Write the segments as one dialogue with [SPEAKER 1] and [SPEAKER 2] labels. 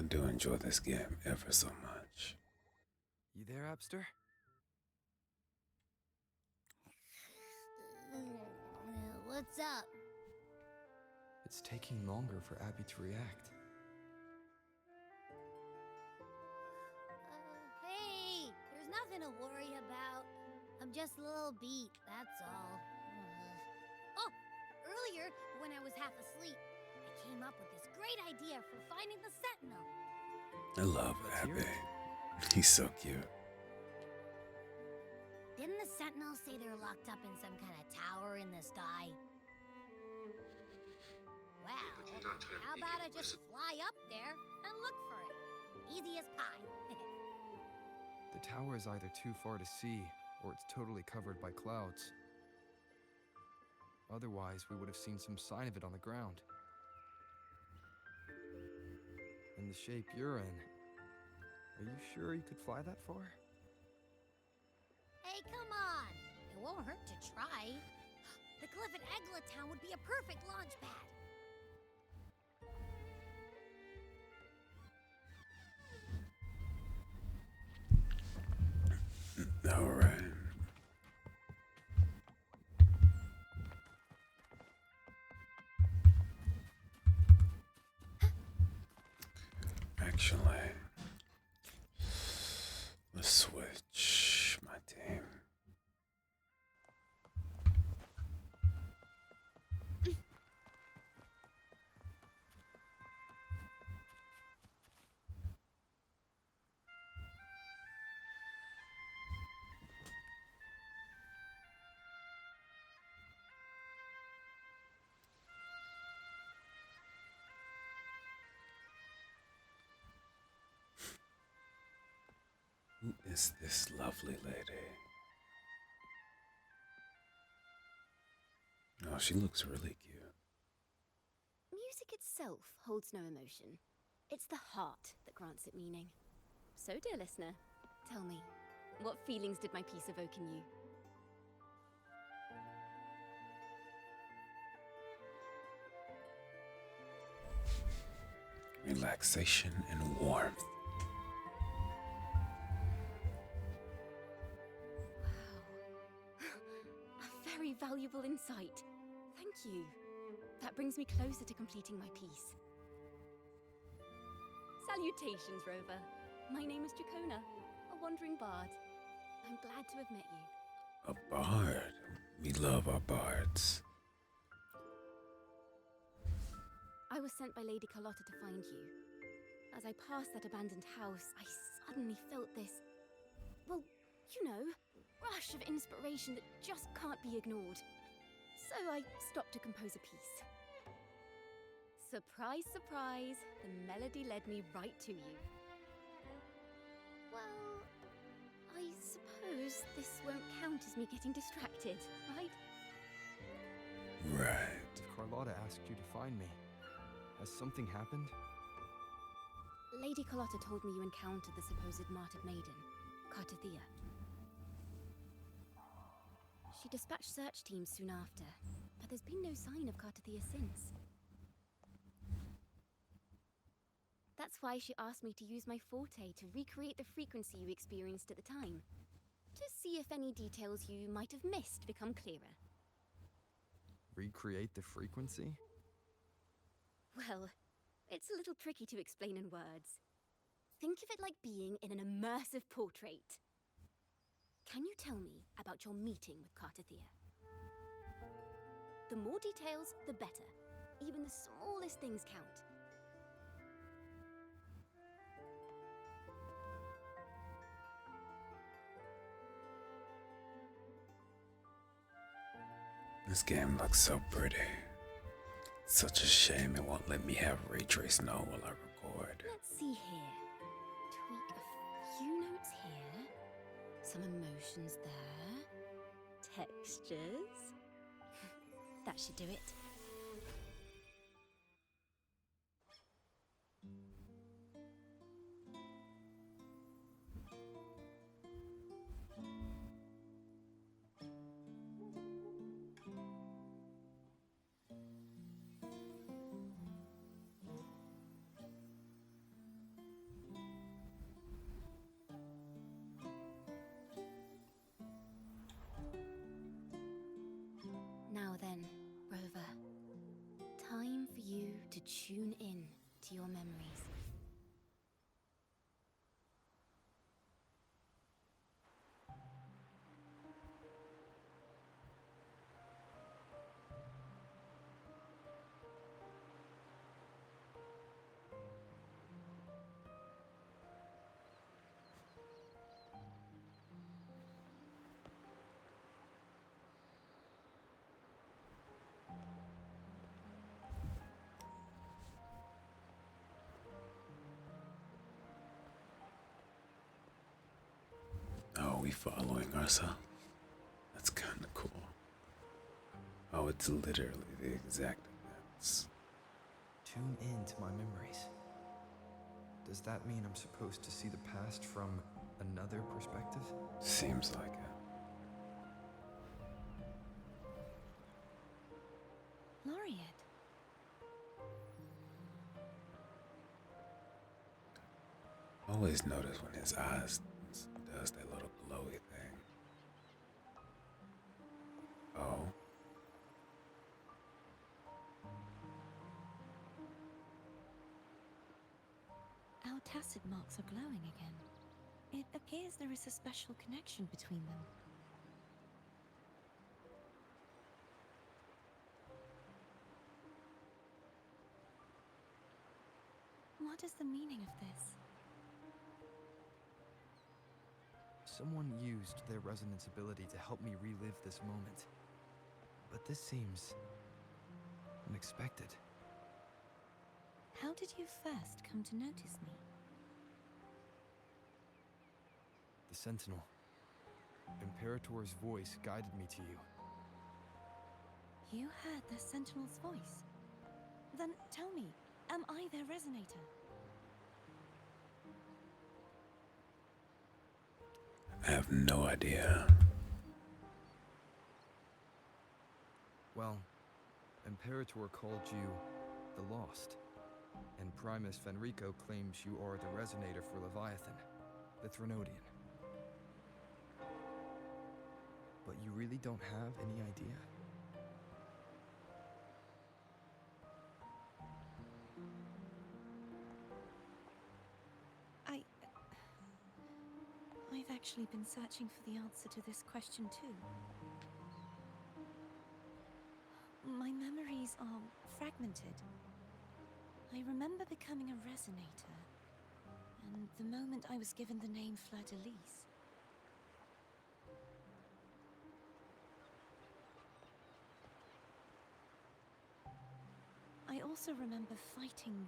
[SPEAKER 1] do enjoy this game ever so much.
[SPEAKER 2] You there, Abster?
[SPEAKER 3] What's up?
[SPEAKER 2] It's taking longer for Abby to react.
[SPEAKER 3] Hey, there's nothing to worry about. I'm just a little beat, that's all. Oh, earlier, when I was half asleep, I came up with this great idea for finding the Sentinel.
[SPEAKER 1] I love
[SPEAKER 2] Let's hear
[SPEAKER 1] Abby.
[SPEAKER 2] it.
[SPEAKER 1] He's so cute.
[SPEAKER 3] Didn't the Sentinel say they're locked up in some kind of tower in the sky? Well, how about I just fly up there and look for it? Easy as pie.
[SPEAKER 2] The tower is either too far to see, or it's totally covered by clouds. Otherwise, we would have seen some sign of it on the ground. In the shape you're in, are you sure you could fly that far?
[SPEAKER 3] Hey, come on! It won't hurt to try. The cliff at Egla Town would be a perfect launch pad.
[SPEAKER 1] All right. Actually, let's switch my team. Who is this lovely lady? Oh, she looks really cute.
[SPEAKER 4] Music itself holds no emotion. It's the heart that grants it meaning. So, dear listener, tell me, what feelings did my piece evoke in you?
[SPEAKER 1] Relaxation and warmth.
[SPEAKER 4] Wow. A very valuable insight. Thank you. That brings me closer to completing my piece. Salutations, Rover. My name is Dracona, a wandering bard. I'm glad to have met you.
[SPEAKER 1] A bard. We love our bards.
[SPEAKER 4] I was sent by Lady Carlotta to find you. As I passed that abandoned house, I suddenly felt this, well, you know, rush of inspiration that just can't be ignored. So I stopped to compose a piece. Surprise, surprise, the melody led me right to you. Well, I suppose this won't count as me getting distracted, right?
[SPEAKER 1] Right.
[SPEAKER 2] If Carlotta asked you to find me, has something happened?
[SPEAKER 4] Lady Carlotta told me you encountered the supposed martyred maiden, Cartathea. She dispatched search teams soon after, but there's been no sign of Cartathea since. That's why she asked me to use my forte to recreate the frequency you experienced at the time, to see if any details you might have missed become clearer.
[SPEAKER 2] Recreate the frequency?
[SPEAKER 4] Well, it's a little tricky to explain in words. Think of it like being in an immersive portrait. Can you tell me about your meeting with Cartathea? The more details, the better. Even the smallest things count.
[SPEAKER 1] This game looks so pretty. Such a shame it won't let me have ray trace now while I record.
[SPEAKER 4] Let's see here. Tweak a few notes here. Some emotions there. Textures. That should do it. tune in to your memories.
[SPEAKER 1] Oh, we following ourselves? That's kind of cool. Oh, it's literally the exact events.
[SPEAKER 2] Tune in to my memories. Does that mean I'm supposed to see the past from another perspective?
[SPEAKER 1] Seems like it.
[SPEAKER 4] Laureate.
[SPEAKER 1] Always notice when his eyes does that little glowy thing. Oh.
[SPEAKER 5] Our tacit marks are glowing again. It appears there is a special connection between them. What is the meaning of this?
[SPEAKER 2] Someone used their resonance ability to help me relive this moment. But this seems unexpected.
[SPEAKER 5] How did you first come to notice me?
[SPEAKER 2] The Sentinel. Imperator's voice guided me to you.
[SPEAKER 5] You heard the Sentinel's voice. Then tell me, am I their resonator?
[SPEAKER 1] I have no idea.
[SPEAKER 2] Well, Imperator called you the Lost, and Primus Fenrico claims you are the resonator for Leviathan, the Threnodian. But you really don't have any idea?
[SPEAKER 5] I've actually been searching for the answer to this question too. My memories are fragmented. I remember becoming a resonator, and the moment I was given the name Fleur-de-Lis. I also remember fighting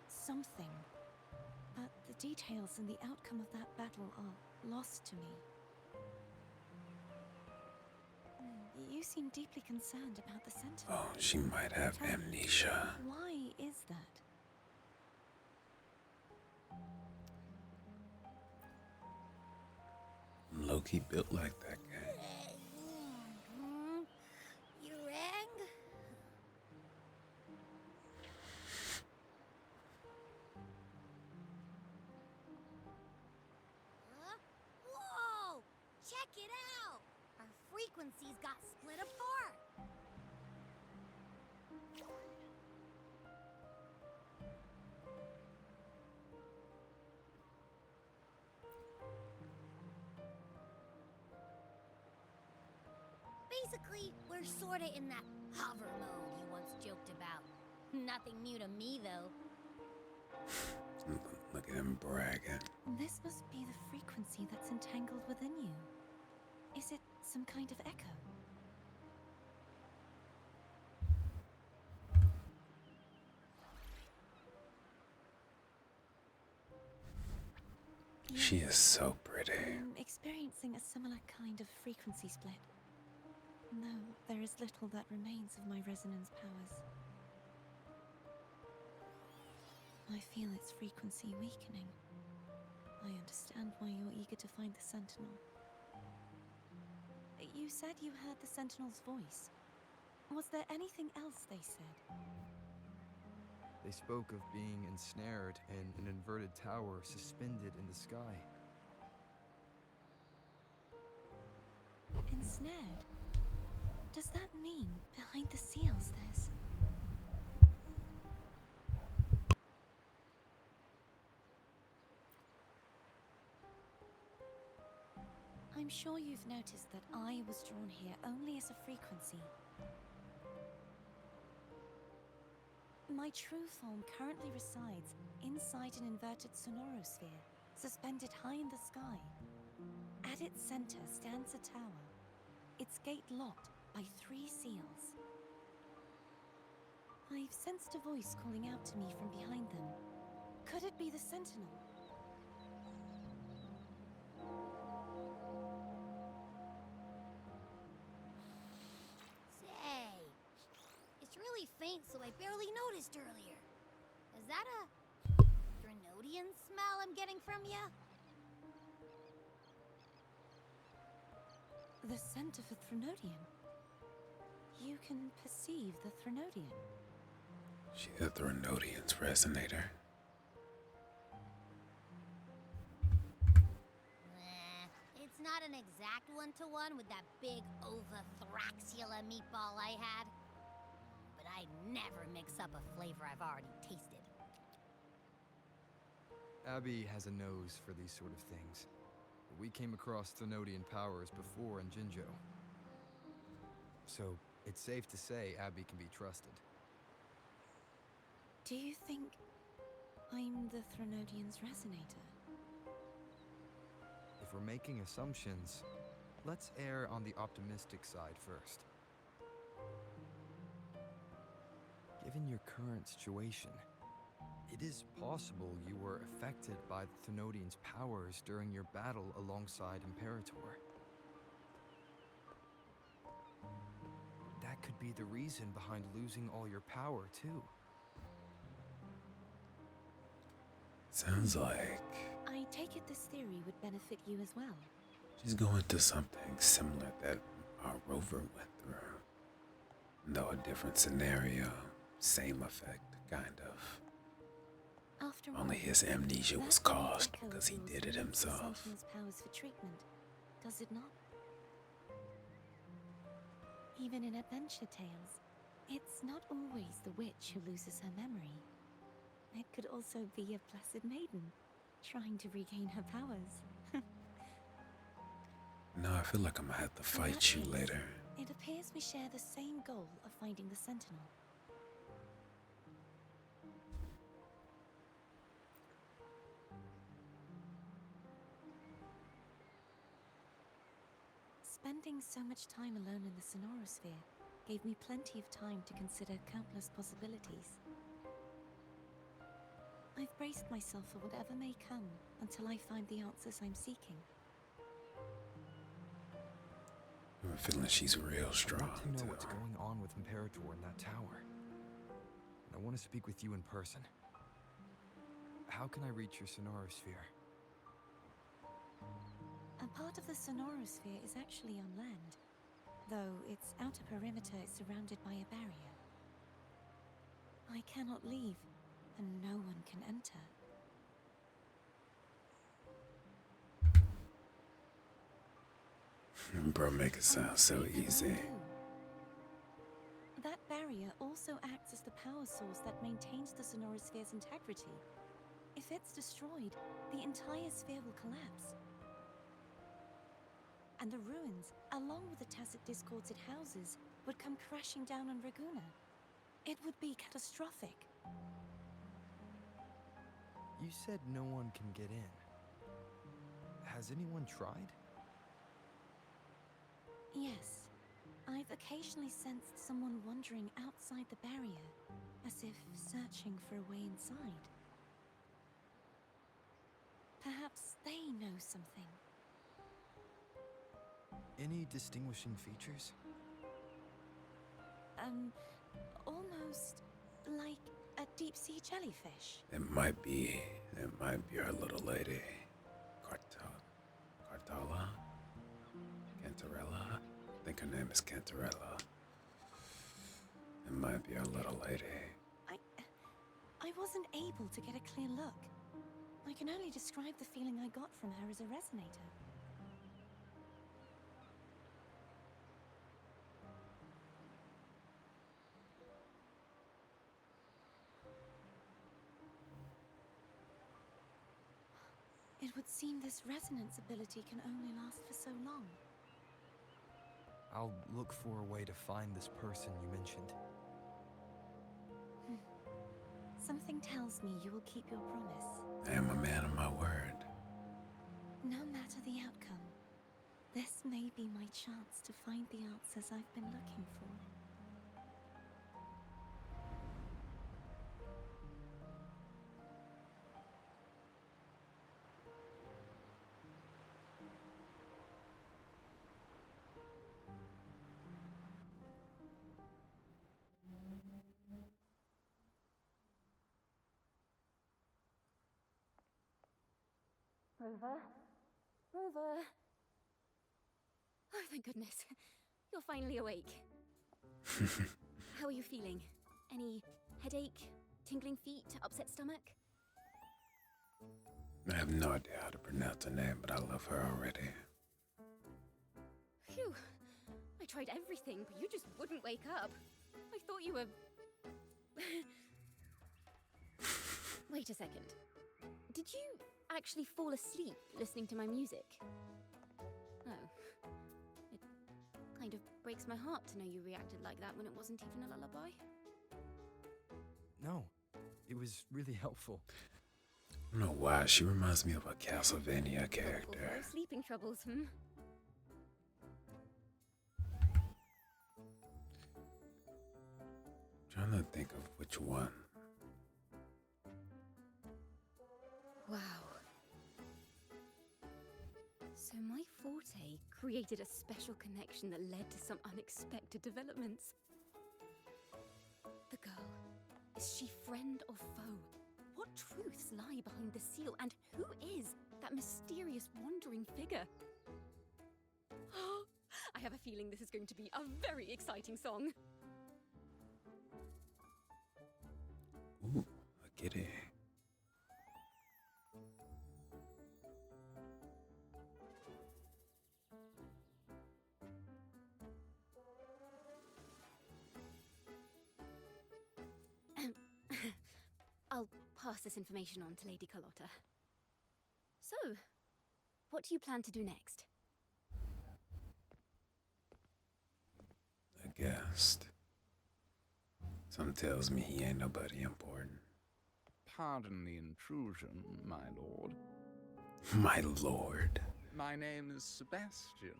[SPEAKER 5] something, but the details and the outcome of that battle are lost to me. You seem deeply concerned about the Sentinel.
[SPEAKER 1] Oh, she might have
[SPEAKER 5] Tell me,
[SPEAKER 1] amnesia.
[SPEAKER 5] why is that?
[SPEAKER 1] Low-key built like that guy.
[SPEAKER 3] You rang? Huh? Whoa! Check it out! Our frequencies got split apart. Basically, we're sorta in that hover mode you once joked about. Nothing new to me, though.
[SPEAKER 1] Look at him bragging.
[SPEAKER 5] This must be the frequency that's entangled within you. Is it some kind of echo?
[SPEAKER 1] She is so pretty.
[SPEAKER 5] I'm experiencing a similar kind of frequency split. No, there is little that remains of my resonance powers. I feel its frequency weakening. I understand why you're eager to find the Sentinel. You said you heard the Sentinel's voice. Was there anything else they said?
[SPEAKER 2] They spoke of being ensnared in an inverted tower suspended in the sky.
[SPEAKER 5] Ensnared? Does that mean behind the seals there's... sure you've noticed that I was drawn here only as a frequency. My true form currently resides inside an inverted sonorosphere, suspended high in the sky. At its center stands a tower, its gate locked by 3 seals. I've sensed a voice calling out to me from behind them. Could it be the Sentinel?
[SPEAKER 3] Say, it's really faint, so I barely noticed earlier. Is that a Threnodian smell I'm getting from you?
[SPEAKER 5] The scent of a Threnodian. You can perceive the Threnodian.
[SPEAKER 1] She the Threnodian's resonator.
[SPEAKER 3] It's not an exact one-to-one with that big Ovathraxula meatball I had. But I'd never mix up a flavor I've already tasted.
[SPEAKER 2] Abby has a nose for these sort of things. We came across Threnodian powers before in Jinzhou. So, it's safe to say Abby can be trusted.
[SPEAKER 5] Do you think I'm the Threnodian's resonator?
[SPEAKER 2] If we're making assumptions, let's err on the optimistic side first. Given your current situation, it is possible you were affected by the Threnodian's powers during your battle alongside Imperator. That could be the reason behind losing all your power, too.
[SPEAKER 1] Sounds like
[SPEAKER 5] I take it this theory would benefit you as well.
[SPEAKER 1] she's going through something similar that our rover went through. Though a different scenario, same effect, kind of.
[SPEAKER 5] After all,
[SPEAKER 1] Only his amnesia was
[SPEAKER 5] that
[SPEAKER 1] caused
[SPEAKER 5] echo
[SPEAKER 1] because he
[SPEAKER 5] feels
[SPEAKER 1] did it
[SPEAKER 5] like the
[SPEAKER 1] himself.
[SPEAKER 5] Sentinel's powers for treatment, does it not? Even in adventure tales, it's not always the witch who loses her memory. It could also be a blessed maiden, trying to regain her powers.
[SPEAKER 1] No, I feel like I'm gonna have to
[SPEAKER 5] In that
[SPEAKER 1] fight you
[SPEAKER 5] case,
[SPEAKER 1] later.
[SPEAKER 5] It appears we share the same goal of finding the Sentinel. Spending so much time alone in the Sonorosphere gave me plenty of time to consider countless possibilities. I've braced myself for whatever may come until I find the answers I'm seeking.
[SPEAKER 1] I'm feeling she's real
[SPEAKER 2] I'd
[SPEAKER 1] strong,
[SPEAKER 2] like to know
[SPEAKER 1] too.
[SPEAKER 2] what's going on with Imperator in that tower. And I want to speak with you in person. How can I reach your Sonorosphere?
[SPEAKER 5] A part of the Sonorosphere is actually on land, though its outer perimeter is surrounded by a barrier. I cannot leave, and no one can enter.
[SPEAKER 1] Bro, make it sound so
[SPEAKER 5] What can I
[SPEAKER 1] easy.
[SPEAKER 5] do? That barrier also acts as the power source that maintains the Sonorosphere's integrity. If it's destroyed, the entire sphere will collapse. And the ruins, along with the tacit discords it houses, would come crashing down on Raguna. It would be catastrophic.
[SPEAKER 2] You said no one can get in. Has anyone tried?
[SPEAKER 5] Yes, I've occasionally sensed someone wandering outside the barrier, as if searching for a way inside. Perhaps they know something.
[SPEAKER 2] Any distinguishing features?
[SPEAKER 5] Almost like a deep-sea jellyfish.
[SPEAKER 1] It might be our little lady. Cartala? Cantarella? I think her name is Cantarella. It might be our little lady.
[SPEAKER 5] I wasn't able to get a clear look. I can only describe the feeling I got from her as a resonator. It It would seem this resonance ability can only last for so long.
[SPEAKER 2] I'll look for a way to find this person you mentioned.
[SPEAKER 5] Something tells me you will keep your promise.
[SPEAKER 1] I am a man of my word.
[SPEAKER 5] No matter the outcome, this may be my chance to find the answers I've been looking for.
[SPEAKER 4] Rover? Rover? Oh, thank goodness. You're finally awake. How are you feeling? Any headache, tingling feet, upset stomach?
[SPEAKER 1] I have no idea how to pronounce her name, but I love her already.
[SPEAKER 4] Phew. I tried everything, but you just wouldn't wake up. I thought you were... Wait a second. Did you actually fall asleep listening to my music? Oh. It kind of breaks my heart to know you reacted like that when it wasn't even a lullaby.
[SPEAKER 2] No, it was really helpful.
[SPEAKER 1] I don't know why, she reminds me of a Castlevania character.
[SPEAKER 4] No sleeping troubles, hmm?
[SPEAKER 1] Trying to think of which one.
[SPEAKER 4] Wow. So my forte created a special connection that led to some unexpected developments. The girl, is she friend or foe? What truths lie behind the seal, and who is that mysterious wandering figure? I have a feeling this is going to be a very exciting song.
[SPEAKER 1] Ooh, a kitty.
[SPEAKER 4] I'll pass this information on to Lady Carlotta. So, what do you plan to do next?
[SPEAKER 1] A guest. Some tells me he ain't nobody important.
[SPEAKER 6] Pardon the intrusion, my lord.
[SPEAKER 1] My lord.
[SPEAKER 6] My name is Sebastian.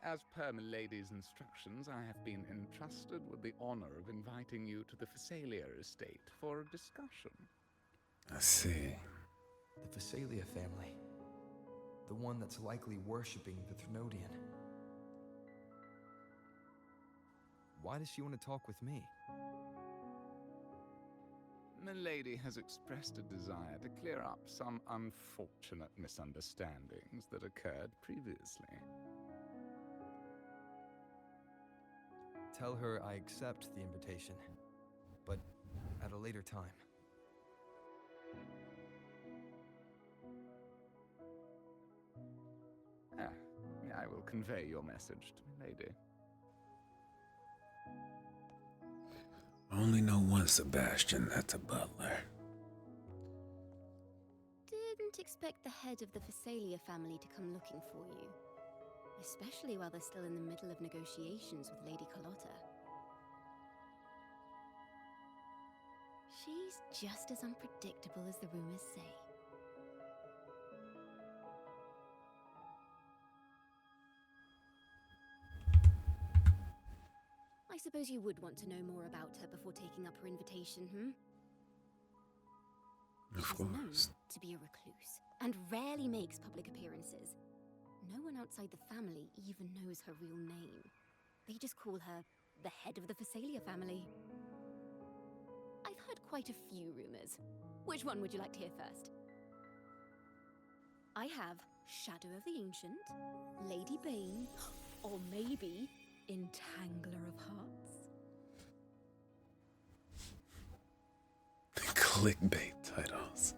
[SPEAKER 6] As per milady's instructions, I have been entrusted with the honor of inviting you to the Phasalia estate for a discussion.
[SPEAKER 1] I see.
[SPEAKER 2] The Phasalia family. The one that's likely worshipping the Thrnodian. Why does she want to talk with me?
[SPEAKER 6] Milady has expressed a desire to clear up some unfortunate misunderstandings that occurred previously.
[SPEAKER 2] Tell her I accept the invitation, but at a later time.
[SPEAKER 6] I will convey your message to Milady.
[SPEAKER 1] I only know one Sebastian, that's a butler.
[SPEAKER 4] Didn't expect the head of the Phasalia family to come looking for you. Especially while they're still in the middle of negotiations with Lady Carlotta. She's just as unpredictable as the rumors say. I suppose you would want to know more about her before taking up her invitation, hmm?
[SPEAKER 1] Of
[SPEAKER 4] She's known
[SPEAKER 1] course.
[SPEAKER 4] to be a recluse, and rarely makes public appearances. No one outside the family even knows her real name. They just call her the head of the Phasalia family. I've heard quite a few rumors. Which one would you like to hear first? I have Shadow of the Ancient, Lady Bane, or maybe Entangler of Hearts.
[SPEAKER 1] Clickbait titles.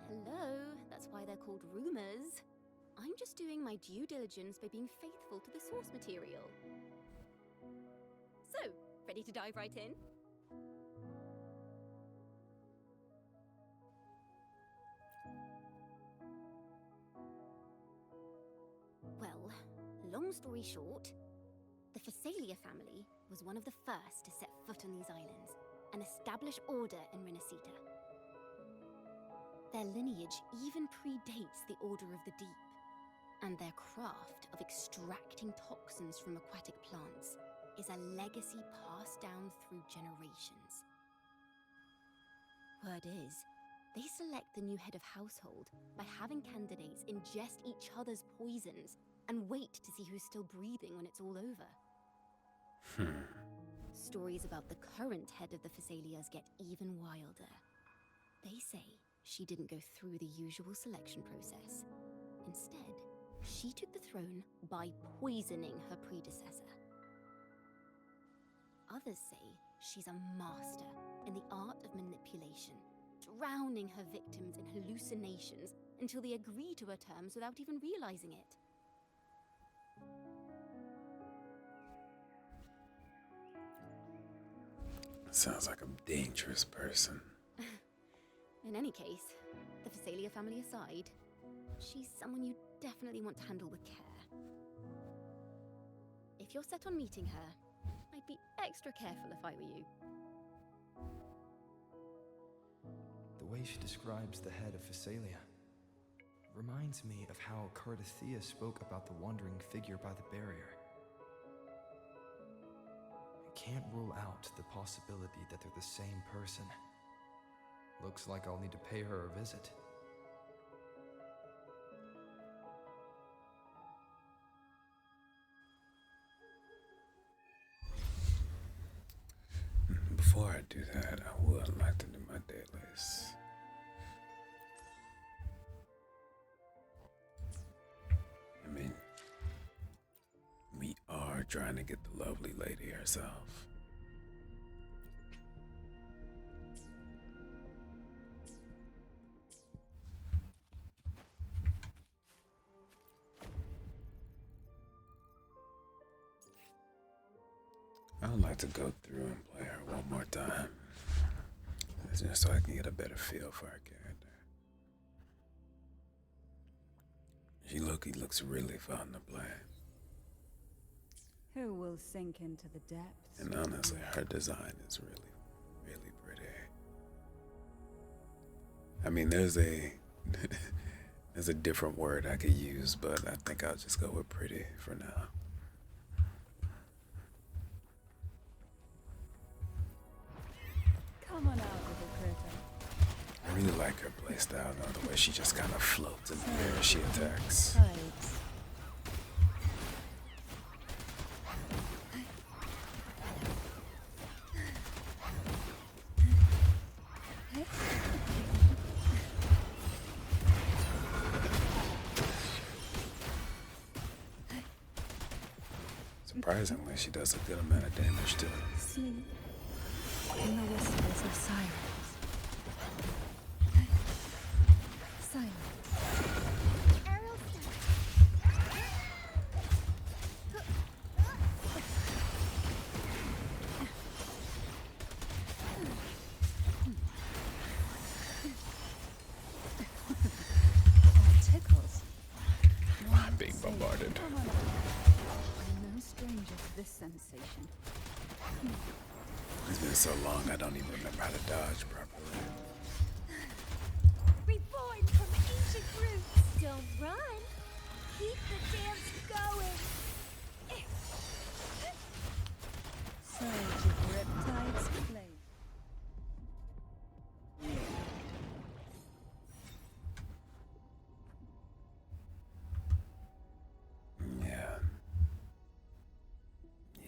[SPEAKER 4] Hello, that's why they're called rumors. I'm just doing my due diligence by being faithful to the source material. So, ready to dive right in? long story short, the Phasalia family was one of the first to set foot on these islands and establish order in Renacita. Their lineage even predates the Order of the Deep, and their craft of extracting toxins from aquatic plants is a legacy passed down through generations. Word is, they select the new head of household by having candidates ingest each other's poisons and wait to see who's still breathing when it's all over. Stories about the current head of the Phasalias get even wilder. They say she didn't go through the usual selection process. Instead, she took the throne by poisoning her predecessor. Others say she's a master in the art of manipulation, drowning her victims in hallucinations until they agree to her terms without even realizing it.
[SPEAKER 1] Sounds like a dangerous person.
[SPEAKER 4] In any case, the Phasalia family aside, she's someone you definitely want to handle with care. If you're set on meeting her, I'd be extra careful if I were you.
[SPEAKER 2] The way she describes the head of Phasalia reminds me of how Cardathea spoke about the wandering figure by the barrier. I can't rule out the possibility that they're the same person. Looks like I'll need to pay her a visit.
[SPEAKER 1] Before I do that, I would like to do my dailies. I mean, we are trying to get the lovely lady herself. I would like to go through and play her one more time, just so I can get a better feel for her character. He looks really fun to play.
[SPEAKER 7] Who will sink into the depths?
[SPEAKER 1] And honestly, her design is really, really pretty. I mean, there's a different word I could use, but I think I'll just go with pretty for now.
[SPEAKER 7] Come on out, little critter.
[SPEAKER 1] I really like her playstyle, though, the way she just kind of floats in the air as she attacks.
[SPEAKER 7] Hides.
[SPEAKER 1] Surprisingly, she does a good amount of damage too.
[SPEAKER 7] Sleep in the whispers of silence. Silence. That tickles.
[SPEAKER 1] I'm being bombarded.
[SPEAKER 7] Come on. I'm no stranger to this sensation.
[SPEAKER 1] It's been so long, I don't even remember how to dodge properly.
[SPEAKER 3] Reborn from ancient roots. Don't run. Keep the dance going.
[SPEAKER 7] Surge of riptides flame.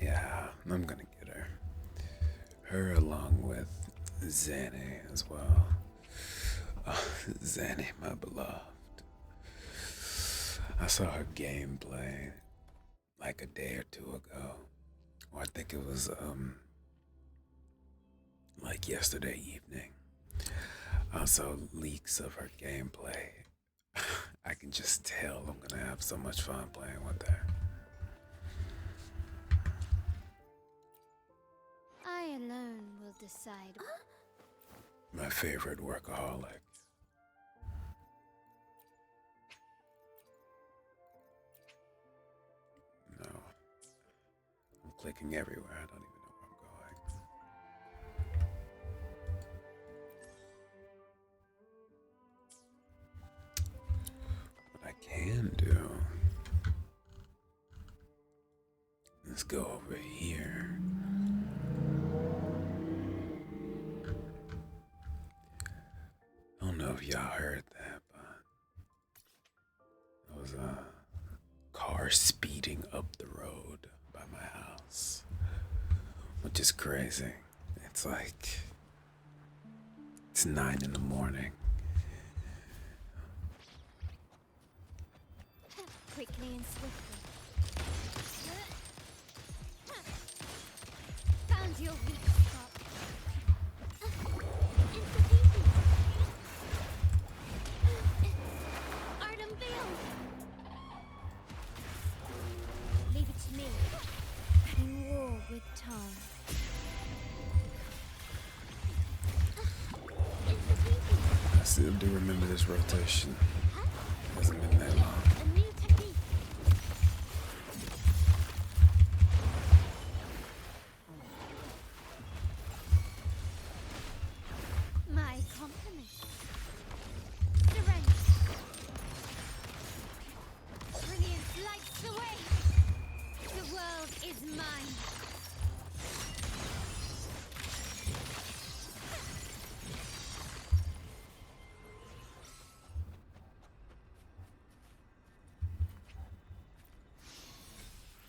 [SPEAKER 1] Yeah, I'm gonna get her. Her along with Zanny as well. Zanny, my beloved. I saw her gameplay like a day or two ago. Or I think it was like yesterday evening. I saw leaks of her gameplay. I can just tell I'm gonna have so much fun playing with her.
[SPEAKER 3] I alone will decide.
[SPEAKER 1] My favorite workaholic. clicking everywhere. I don't even know where I'm going. What I can do is go over here. I don't know if y'all heard that, but there was a car speeding up the road by my house, which is crazy. It's like, it's 9 in the morning.
[SPEAKER 4] Quickly and swiftly.
[SPEAKER 3] Found your weak spot. Art unveiled. Leave it to me. In war with time.
[SPEAKER 1] I still do remember this rotation. Hasn't been that long.
[SPEAKER 3] A new technique. My compliments. Surrender. Brilliance lights the way. The world is mine.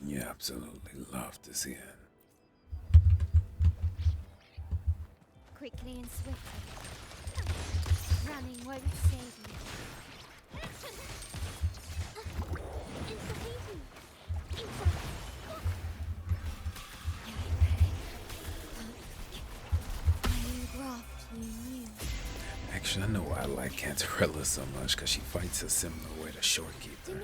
[SPEAKER 1] You absolutely love to see it.
[SPEAKER 3] Quickly and swiftly. Running won't save you.
[SPEAKER 1] Actually, I know why I like Cantarella so much, because she fights a similar way to Shorekeeper.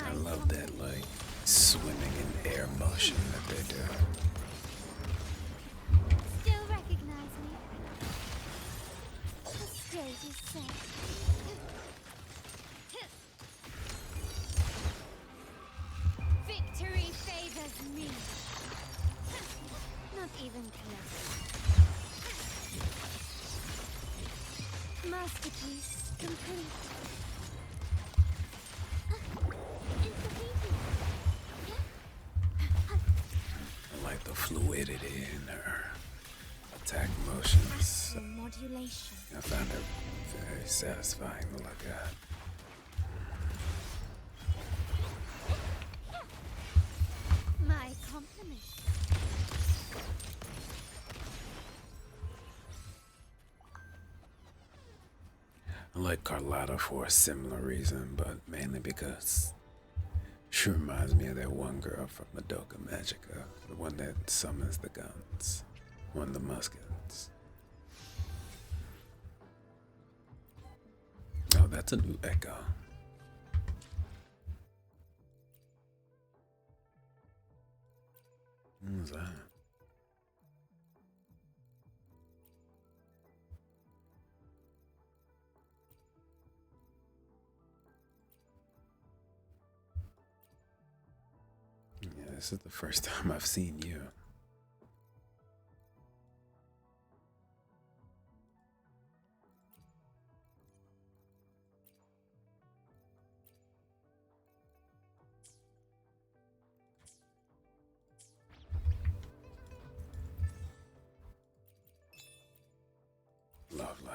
[SPEAKER 1] I love that, like, swimming in air motion that they do.
[SPEAKER 3] Still recognize me? The stage is set. Victory favors me. Not even close. Masterpiece complete.
[SPEAKER 1] I like the fluidity in her attack motions.
[SPEAKER 3] Modulation.
[SPEAKER 1] I found it very satisfying to look at.
[SPEAKER 3] My compliments.
[SPEAKER 1] I like Carlotta for a similar reason, but mainly because she reminds me of that one girl from Madoka Magica, the one that summons the guns, one of the muskets. Oh, that's a new echo. What was that? Yeah, this is the first time I've seen you. Lovely.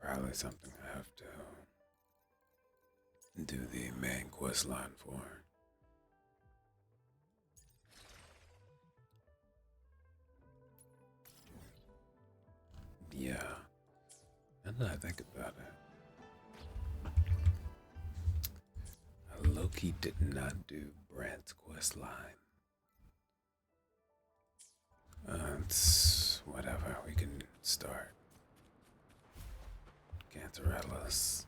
[SPEAKER 1] Probably something I have to do the main quest line for. Yeah, now that I think about it, Loki did not do Brand's quest line. It's whatever. We can start. Cantarella's.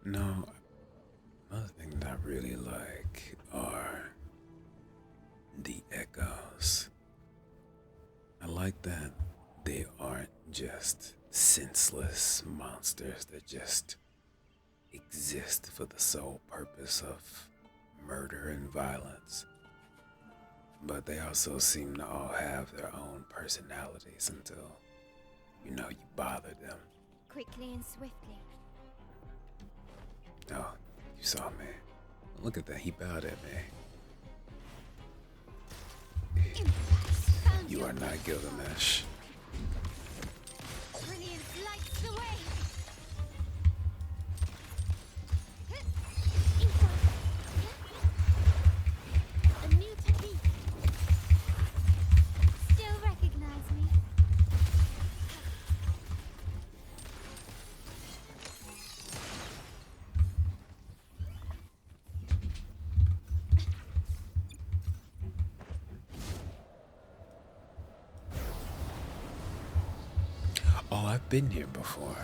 [SPEAKER 1] No, another thing that I really like are the echoes. I like that they aren't just senseless monsters that just exist for the sole purpose of murder and violence, but they also seem to all have their own personalities until, you bother them.
[SPEAKER 3] Quickly and swiftly.
[SPEAKER 1] Oh, you saw me. Look at that, he bowed at me.
[SPEAKER 3] Found
[SPEAKER 1] You are not Gilgamesh.
[SPEAKER 3] Brilliance lights the way. A new technique. Still recognize me?
[SPEAKER 1] Oh, I've been here before.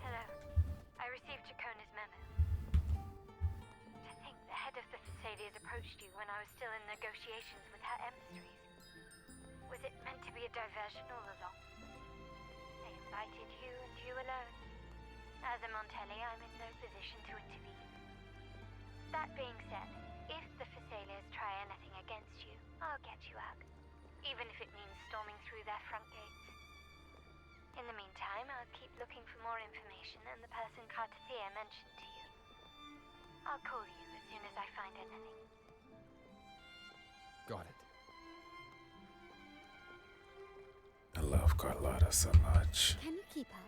[SPEAKER 8] Hello. I received Chacona's memo. I think the head of the Thessalians approached you when I was still in negotiations with her emissaries. Was it meant to be a diversion all along? They invited you and you alone. As a Montelli, I'm in no position to intervene. That being said, if the Thessalians try anything against you, I'll get you out. Even if it means storming through their front gates. In the meantime, I'll keep looking for more information and the person Cartathea mentioned to you. I'll call you as soon as I find anything.
[SPEAKER 2] Got it.
[SPEAKER 1] I love Carlotta so much.
[SPEAKER 3] Can you keep up?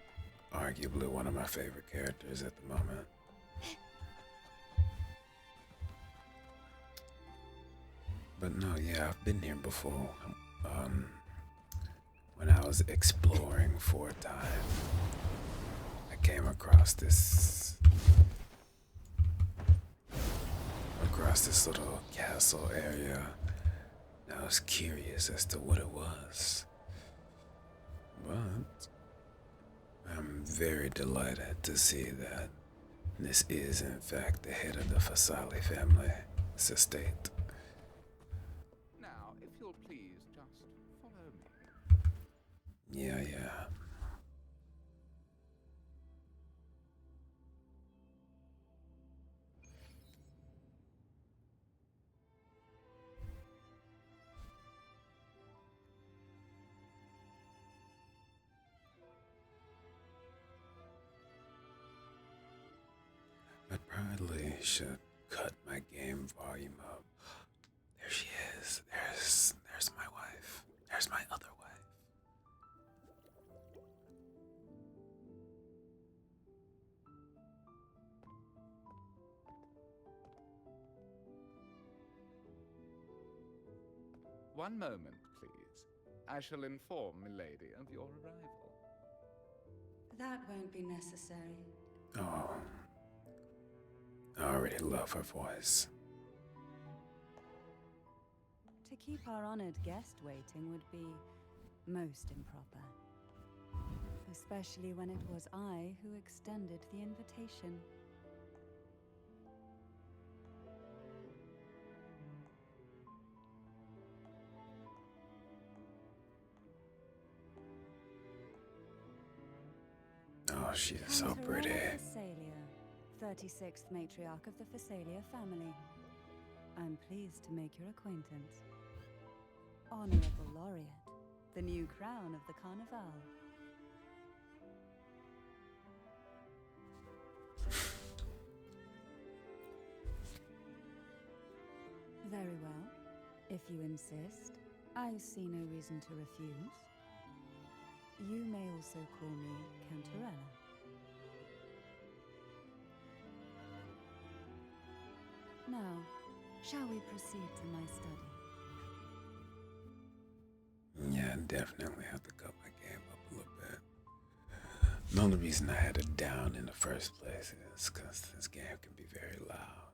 [SPEAKER 1] Arguably one of my favorite characters at the moment. But no, yeah, I've been here before. When I was exploring for a time, I came across this little castle area. And I was curious as to what it was. But I'm very delighted to see that this is in fact the head of the Fasali family, this estate.
[SPEAKER 6] Now, if you'll please just follow me.
[SPEAKER 1] Yeah. I probably should cut my game volume up. There she is. There's my wife. There's my other wife.
[SPEAKER 6] One moment, please. I shall inform Milady of your arrival.
[SPEAKER 7] That won't be necessary.
[SPEAKER 1] Oh, I already love her voice.
[SPEAKER 7] To keep our honored guest waiting would be most improper. Especially when it was I who extended the invitation.
[SPEAKER 1] Oh, she is so
[SPEAKER 7] Cantarella
[SPEAKER 1] pretty.
[SPEAKER 7] Thessalia, 36th matriarch of the Thessalia family. I'm pleased to make your acquaintance. Honorable Laureate, the new crown of the Carnival. Very well. If you insist, I see no reason to refuse. You may also call me Cantarella. Now, shall we proceed to my study?
[SPEAKER 1] Yeah, I definitely have to cut my game up a little bit. The only reason I had it down in the first place is because this game can be very loud.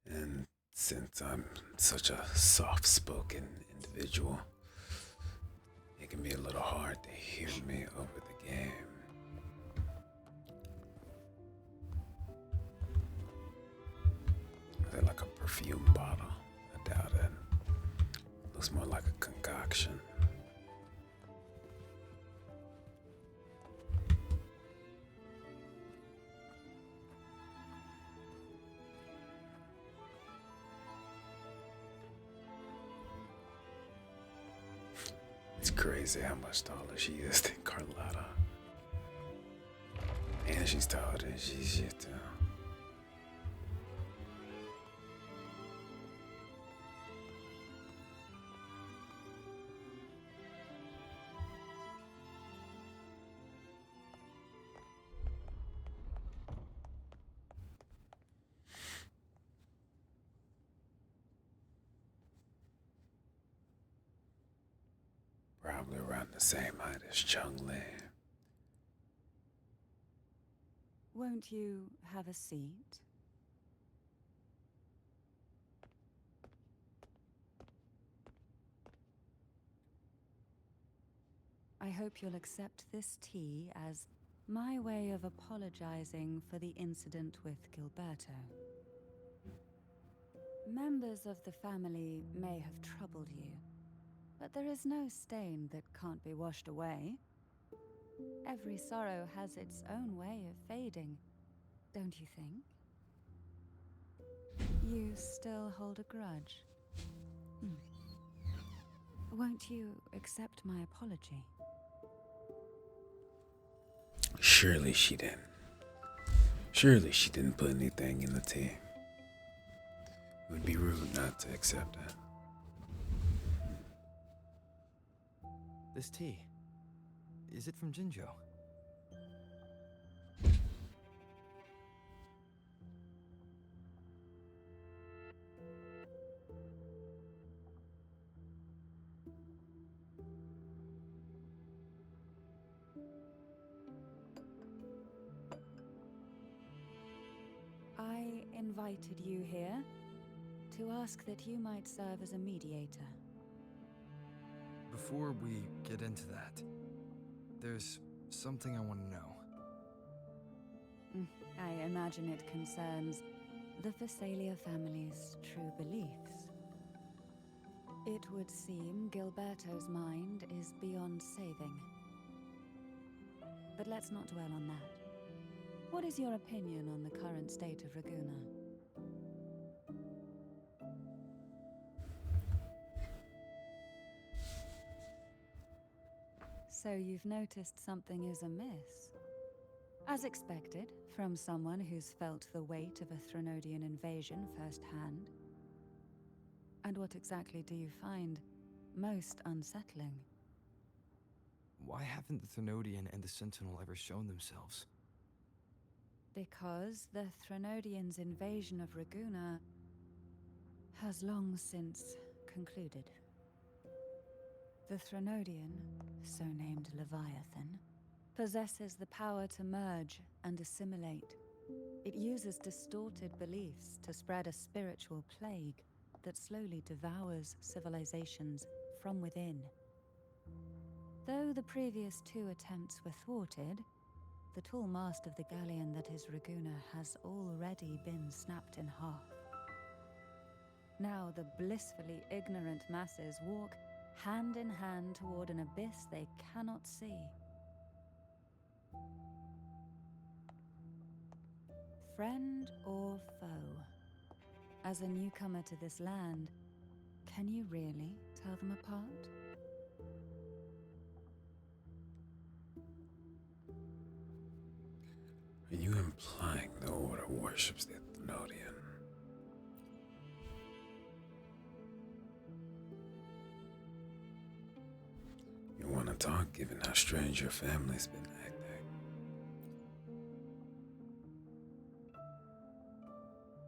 [SPEAKER 1] And since I'm such a soft-spoken individual, it can be a little hard to hear me over the game. Is it like a perfume bottle? I doubt it. Looks more like a concoction. It's crazy how much taller she is than Carlotta. And she's taller than she's shit too. Probably around the same height as Chung-Li.
[SPEAKER 7] Won't you have a seat? I hope you'll accept this tea as my way of apologizing for the incident with Gilberto. Members of the family may have troubled you, but there is no stain that can't be washed away. Every sorrow has its own way of fading, don't you think? You still hold a grudge. Won't you accept my apology?
[SPEAKER 1] Surely she didn't. Surely she didn't put anything in the tea. It would be rude not to accept that.
[SPEAKER 2] This tea, is it from Jinzhou?
[SPEAKER 7] I invited you here to ask that you might serve as a mediator.
[SPEAKER 2] Before we get into that, there's something I want to know.
[SPEAKER 7] I imagine it concerns the Phasalia family's true beliefs. It would seem Gilberto's mind is beyond saving. But let's not dwell on that. What is your opinion on the current state of Raguna? So you've noticed something is amiss. As expected, from someone who's felt the weight of a Threnodian invasion firsthand. And what exactly do you find most unsettling?
[SPEAKER 2] Why haven't the Threnodian and the Sentinel ever shown themselves?
[SPEAKER 7] Because the Threnodians' invasion of Raguna has long since concluded. The Threnodian, so named Leviathan, possesses the power to merge and assimilate. It uses distorted beliefs to spread a spiritual plague that slowly devours civilizations from within. Though the previous two attempts were thwarted, the tall mast of the galleon that is Raguna has already been snapped in half. Now the blissfully ignorant masses walk hand in hand toward an abyss they cannot see. Friend or foe? As a newcomer to this land, can you really tell them apart?
[SPEAKER 1] Are you implying the Order worships the Thenodian? talk given how strange your family's been acting.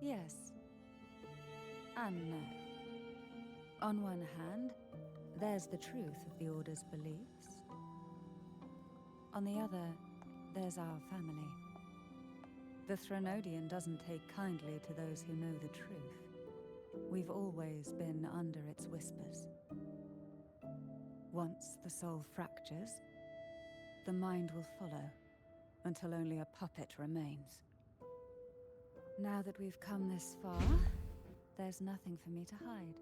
[SPEAKER 7] Yes. And no. On one hand, there's the truth of the Order's beliefs. On the other, there's our family. The Threnodian doesn't take kindly to those who know the truth. We've always been under its whispers. Once the soul fractures, the mind will follow, until only a puppet remains. Now that we've come this far, there's nothing for me to hide.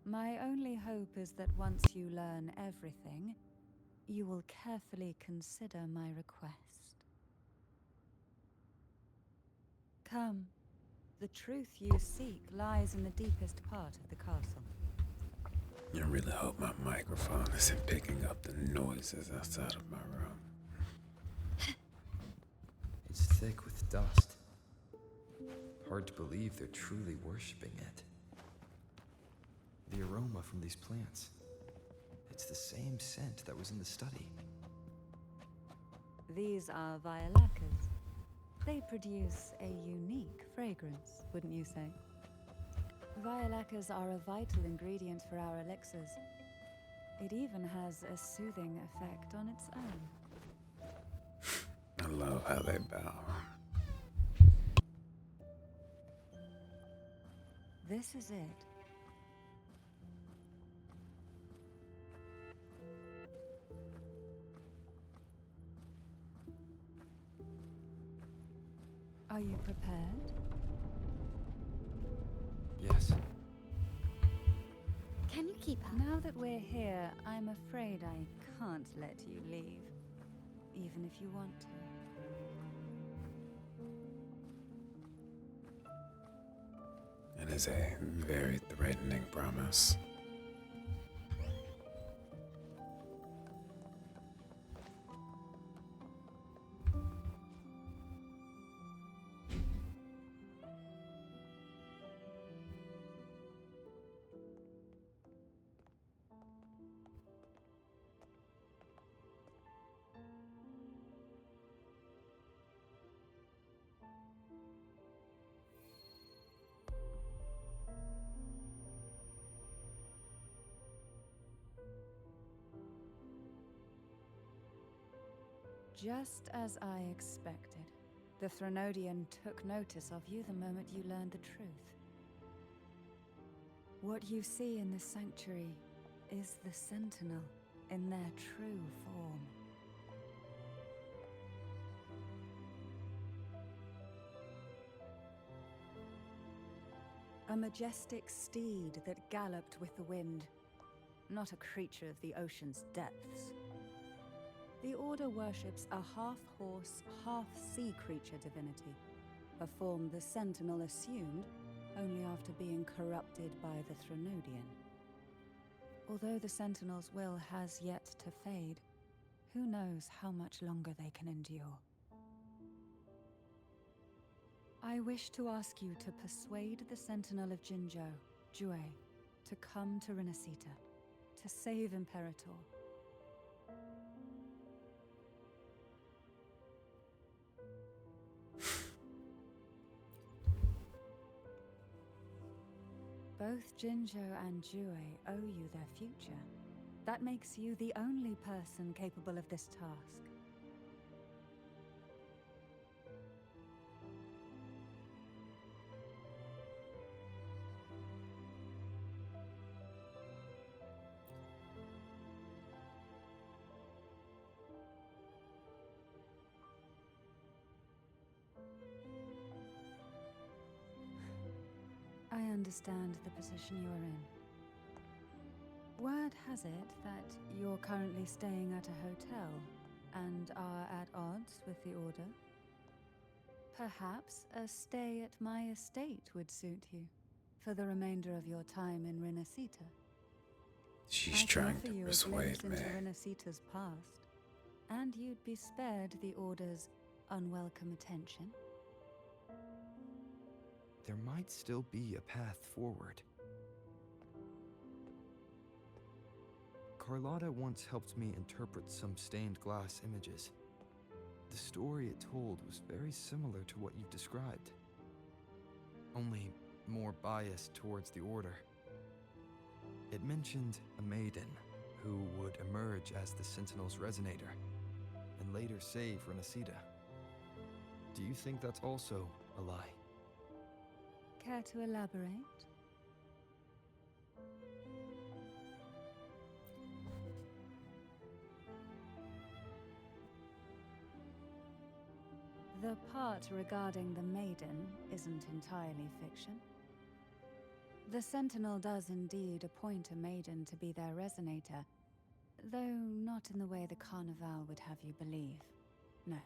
[SPEAKER 7] My only hope is that once you learn everything, you will carefully consider my request. Come. The truth you seek lies in the deepest part of the castle.
[SPEAKER 1] I really hope my microphone isn't picking up the noises outside of my room.
[SPEAKER 2] It's thick with dust. Hard to believe they're truly worshipping it. The aroma from these plants. It's the same scent that was in the study.
[SPEAKER 7] These are violacas. They produce a unique fragrance, wouldn't you say? Violacas are a vital ingredient for our elixirs. It even has a soothing effect on its own.
[SPEAKER 1] I love how they bow.
[SPEAKER 7] This is it. Are you prepared?
[SPEAKER 2] Yes.
[SPEAKER 4] Can you keep up?
[SPEAKER 7] Now that we're here, I'm afraid I can't let you leave, even if you want to.
[SPEAKER 1] It is a very threatening promise.
[SPEAKER 7] Just as I expected, the Threnodian took notice of you the moment you learned the truth. What you see in the sanctuary is the Sentinel in their true form. A majestic steed that galloped with the wind, not a creature of the ocean's depths. The Order worships a half-horse, half-sea creature divinity, a form the Sentinel assumed only after being corrupted by the Threnodian. Although the Sentinel's will has yet to fade, who knows how much longer they can endure. I wish to ask you to persuade the Sentinel of Jinzhou, Jue, to come to Renacita, to save Imperator. Both Jinzhou and Jue owe you their future. That makes you the only person capable of this task. I understand the position you're in. Word has it that you're currently staying at a hotel and are at odds with the Order. Perhaps a stay at my estate would suit you for the remainder of your time in Renacita.
[SPEAKER 1] She's trying to persuade me.
[SPEAKER 7] Into Renacita's past, and you'd be spared the Order's unwelcome attention.
[SPEAKER 2] There might still be a path forward. Carlotta once helped me interpret some stained glass images. The story it told was very similar to what you've described, only more biased towards the Order. It mentioned a maiden who would emerge as the Sentinel's resonator and later save Renacida. Do you think that's also a lie?
[SPEAKER 7] Care to elaborate? The part regarding the maiden isn't entirely fiction. The Sentinel does indeed appoint a maiden to be their resonator, though not in the way the Carnival would have you believe. No.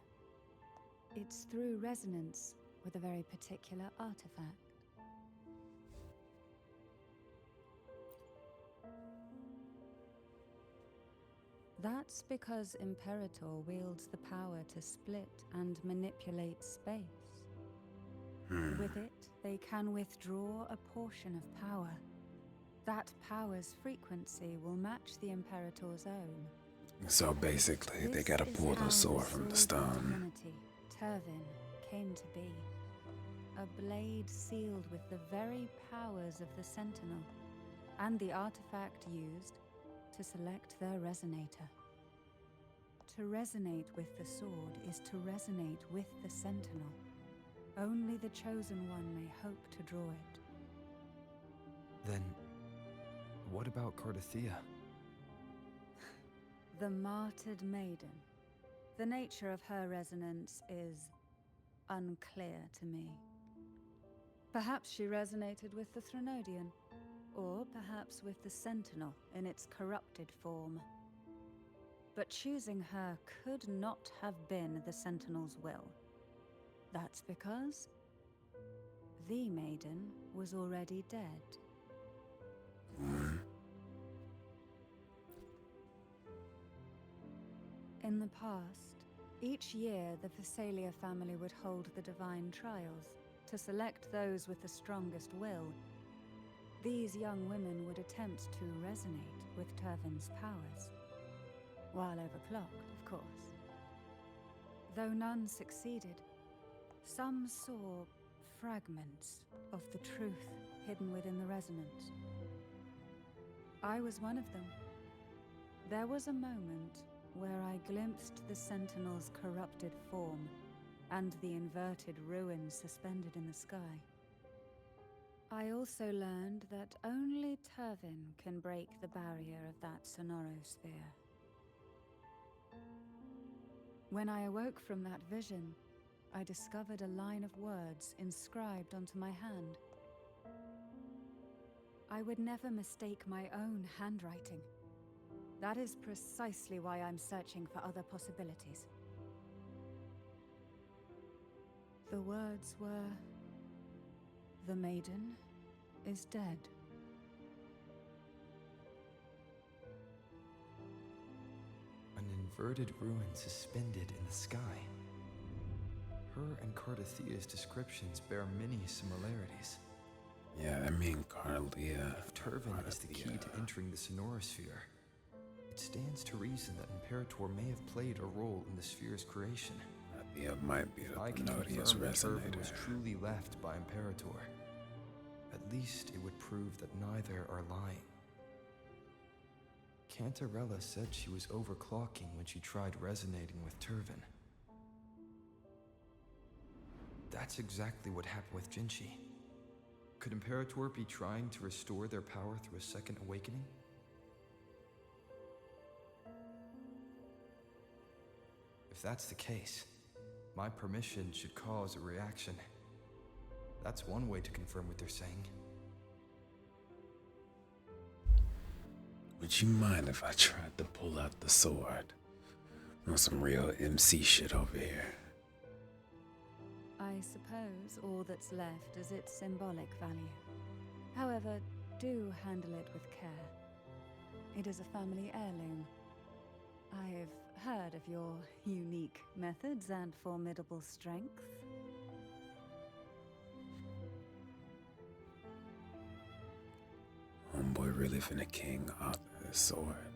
[SPEAKER 7] It's through resonance with a very particular artifact. That's because Imperator wields the power to split and manipulate space. With it, they can withdraw a portion of power. That power's frequency will match the Imperator's own.
[SPEAKER 1] So basically, they gotta pull the sword from the stone.
[SPEAKER 7] Turvin came to be. A blade sealed with the very powers of the Sentinel, and the artifact used to select their resonator. To resonate with the sword is to resonate with the Sentinel. Only the Chosen One may hope to draw it.
[SPEAKER 2] Then, what about Cardathea?
[SPEAKER 7] The martyred maiden. The nature of her resonance is unclear to me. Perhaps she resonated with the Threnodian, or perhaps with the Sentinel in its corrupted form. But choosing her could not have been the Sentinel's will. That's because the maiden was already dead. In the past, each year the Phasalia family would hold the Divine Trials to select those with the strongest will. These young women would attempt to resonate with Turvin's powers, while overclocked, of course. Though none succeeded, some saw fragments of the truth hidden within the resonance. I was one of them. There was a moment where I glimpsed the Sentinel's corrupted form and the inverted ruins suspended in the sky. I also learned that only Turvin can break the barrier of that sonorosphere. When I awoke from that vision, I discovered a line of words inscribed onto my hand. I would never mistake my own handwriting. That is precisely why I'm searching for other possibilities. The words were, "The maiden is dead."
[SPEAKER 2] An inverted ruin suspended in the sky. Her and Cardathea's descriptions bear many similarities.
[SPEAKER 1] Yeah, I mean, Carlia.
[SPEAKER 2] If Turvin is the key to entering the sonorosphere, it stands to reason that Imperator may have played a role in the sphere's creation.
[SPEAKER 1] Carlia might be the
[SPEAKER 2] I can
[SPEAKER 1] Thenodius
[SPEAKER 2] confirm that Turvin was
[SPEAKER 1] resonator.
[SPEAKER 2] truly left by Imperator. At least it would prove that neither are lying. Cantarella said she was overclocking when she tried resonating with Turvin. That's exactly what happened with Jinchi. Could Imperator be trying to restore their power through a second awakening? If that's the case, my permission should cause a reaction. That's one way to confirm what they're saying.
[SPEAKER 1] Would you mind if I tried to pull out the sword? On some real MC shit over here.
[SPEAKER 7] I suppose all that's left is its symbolic value. However, do handle it with care. It is a family heirloom. I've heard of your unique methods and formidable strength.
[SPEAKER 1] Homeboy really finna king Arthur's sword.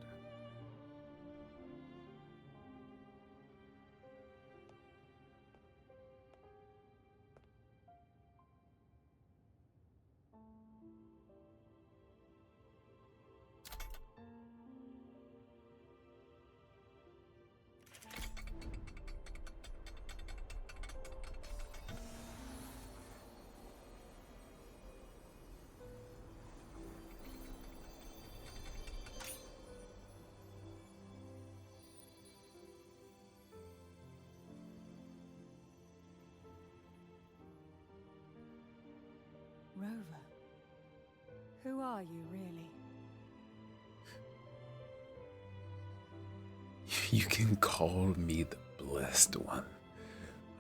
[SPEAKER 7] Who are you, really?
[SPEAKER 1] You can call me the blessed one.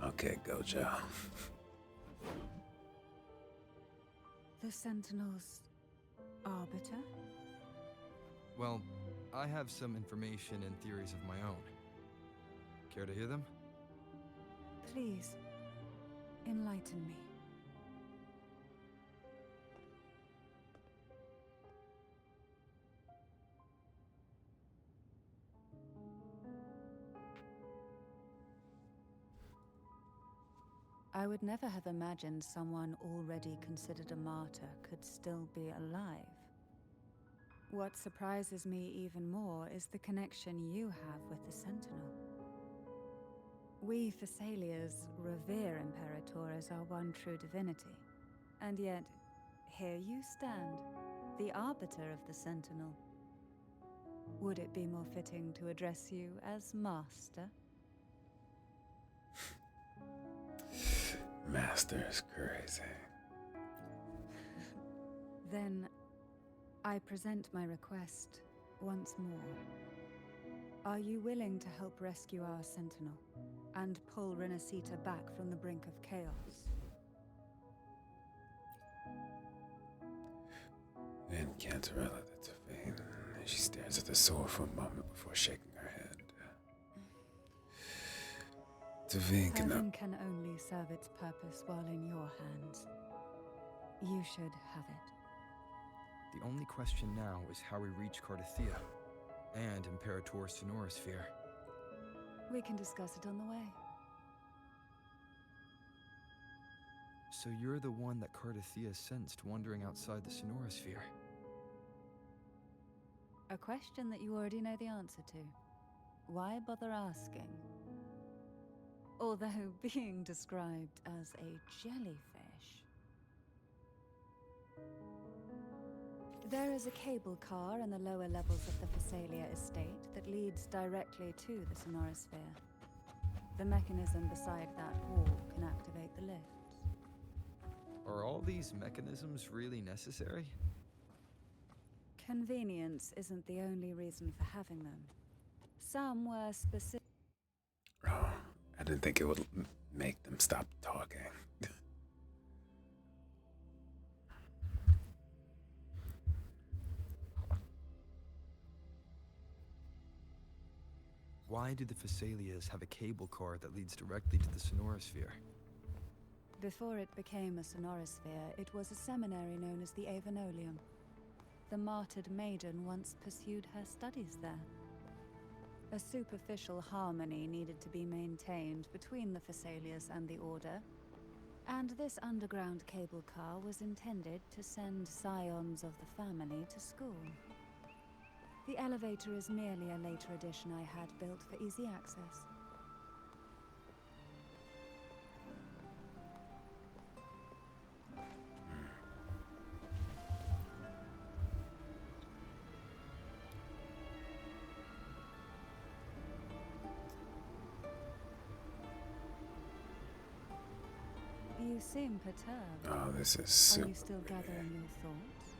[SPEAKER 1] Okay, Gojo.
[SPEAKER 7] The Sentinel's arbiter?
[SPEAKER 2] Well, I have some information and theories of my own. Care to hear them?
[SPEAKER 7] Please, enlighten me. I would never have imagined someone already considered a martyr could still be alive. What surprises me even more is the connection you have with the Sentinel. We Thessalians revere Imperator as our one true divinity. And yet, here you stand, the arbiter of the Sentinel. Would it be more fitting to address you as Master?
[SPEAKER 1] Master is crazy.
[SPEAKER 7] Then, I present my request once more. Are you willing to help rescue our Sentinel and pull Renacita back from the brink of chaos?
[SPEAKER 1] And Cantarella, that's a vein. She stares at the sword for a moment before shaking her head. Tavine cannot.
[SPEAKER 7] Heaven can only serve its purpose while in your hands. You should have it.
[SPEAKER 2] The only question now is how we reach Cardathia and Imperator's Sonorosphere.
[SPEAKER 7] We can discuss it on the way.
[SPEAKER 2] So you're the one that Cardathia sensed wandering outside the Sonorosphere?
[SPEAKER 7] A question that you already know the answer to. Why bother asking? Although being described as a jellyfish. There is a cable car in the lower levels of the Phasalia estate that leads directly to the Sonorosphere. The mechanism beside that wall can activate the lifts.
[SPEAKER 2] Are all these mechanisms really necessary?
[SPEAKER 7] Convenience isn't the only reason for having them. Some were specific.
[SPEAKER 1] Oh, I didn't think it would make them stop talking.
[SPEAKER 2] Why do the Phasalias have a cable car that leads directly to the Sonorosphere?
[SPEAKER 7] Before it became a Sonorosphere, it was a seminary known as the Avenolium. The martyred maiden once pursued her studies there. A superficial harmony needed to be maintained between the Phasalias and the Order, and this underground cable car was intended to send scions of the family to school. The elevator is merely a later addition I had built for easy access. You seem perturbed.
[SPEAKER 1] Oh, this is
[SPEAKER 7] Are
[SPEAKER 1] super
[SPEAKER 7] you still
[SPEAKER 1] weird.
[SPEAKER 7] gathering your thoughts?